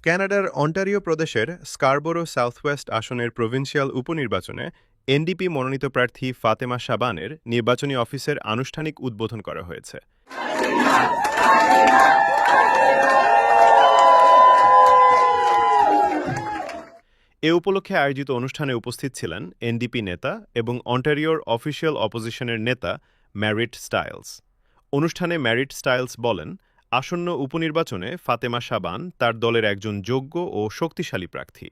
কানাডার অন্টারিও প্রদেশের Scarborough southwest আসনের প্রভিন্সিয়াল উপনির্বাচনে এনডিপি মনোনীত প্রার্থী ফাতেমা শাবানের নির্বাচনী অফিসের আনুষ্ঠানিক উদ্বোধন করা হয়েছে। এ উপলক্ষে আয়োজিত অনুষ্ঠানে উপস্থিত ছিলেন এনডিপি নেতা এবং অন্টারিওর অফিসিয়াল অপোজিশনের নেতা ম্যারিট স্টাইলস। অনুষ্ঠানে ম্যারিট স্টাইলস বলেন, আসন্ন উপনির্বাচনে ফাতেমা শাবান তার দলের একজন যোগ্য ও শক্তিশালী প্রার্থী।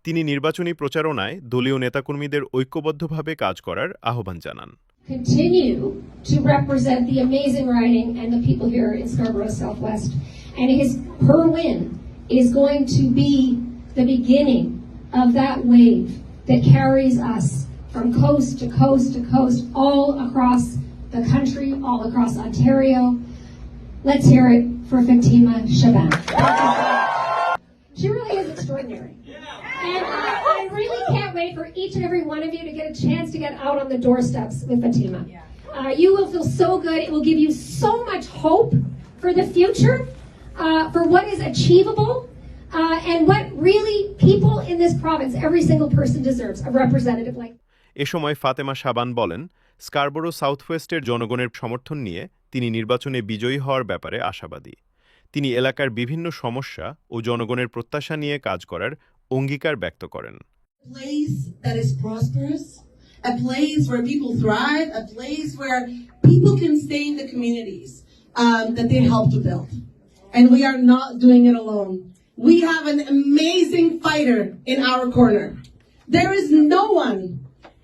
তিনি নির্বাচনী প্রচারণায় দলীয় নেতাকর্মীদের ঐক্যবদ্ধভাবে কাজ করার আহ্বান জানান। Continue to represent the amazing riding and the people here in Scarborough Southwest, and her win is going to be the beginning of that wave that carries us from coast to coast to coast, all across the country, all across Ontario. Let's hear it for Fatima Shaban. She really is extraordinary. And I really can't wait for each and every one of you to get a chance to get out on the doorsteps with Fatima. You will feel so good. It will give you so much hope for the future, for what is achievable, and what really people in this province, every single person deserves a representative like. এ সময় ফাতেমা শাবান বলেন, Scarborough সাউথওয়েস্টের জনগণের সমর্থন নিয়ে তিনি নির্বাচনে বিজয়ী হওয়ার ব্যাপারে আশাবাদী। তিনি এলাকার বিভিন্ন সমস্যা ও জনগণের প্রত্যাশা নিয়ে কাজ করার অঙ্গীকার ব্যক্ত করেন। A place that is prosperous, a place where people thrive, a place where people can stay in the communities that they help to build. And we are not doing it alone. We have an amazing fighter in our corner. There is no one,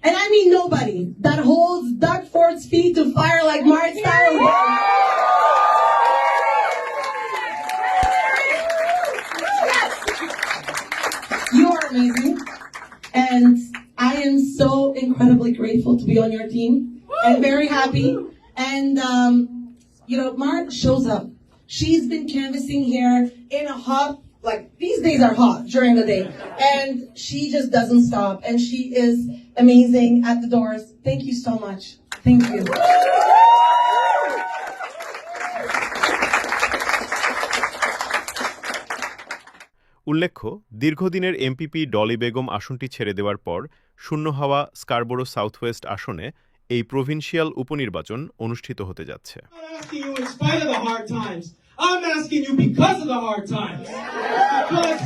and I mean nobody, that holds Doug Ford's feet to fire like Mart Stiles. You are amazing, and I am so incredibly grateful to be on your team and very happy. And Mart shows up. She's been canvassing here in a hot, like these days are hot during the day, and she just doesn't stop, and she is amazing at the doors. Thank you so much. Thank you. উল্লেখ্য, দীর্ঘদিনের MPP Dolly Begum আসনটি ছেড়ে দেওয়ার পর শূন্য হওয়া Scarborough southwest আসনে এই প্রভিন্সিয়াল উপনির্বাচন অনুষ্ঠিত হতে যাচ্ছে। I'm asking you because of the hard times. Because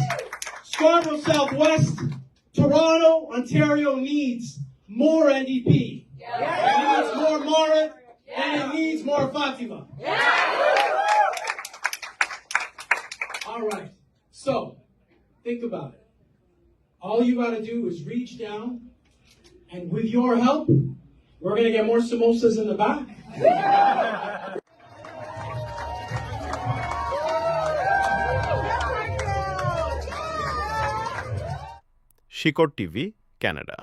Scarborough Southwest, Toronto, Ontario needs more NDP. It needs more Marit, and it needs more Fatima. All right. So, think about it. All you got to do is reach down, and with your help, we're going to get more samosas in the back. শিকড় TV, Canada.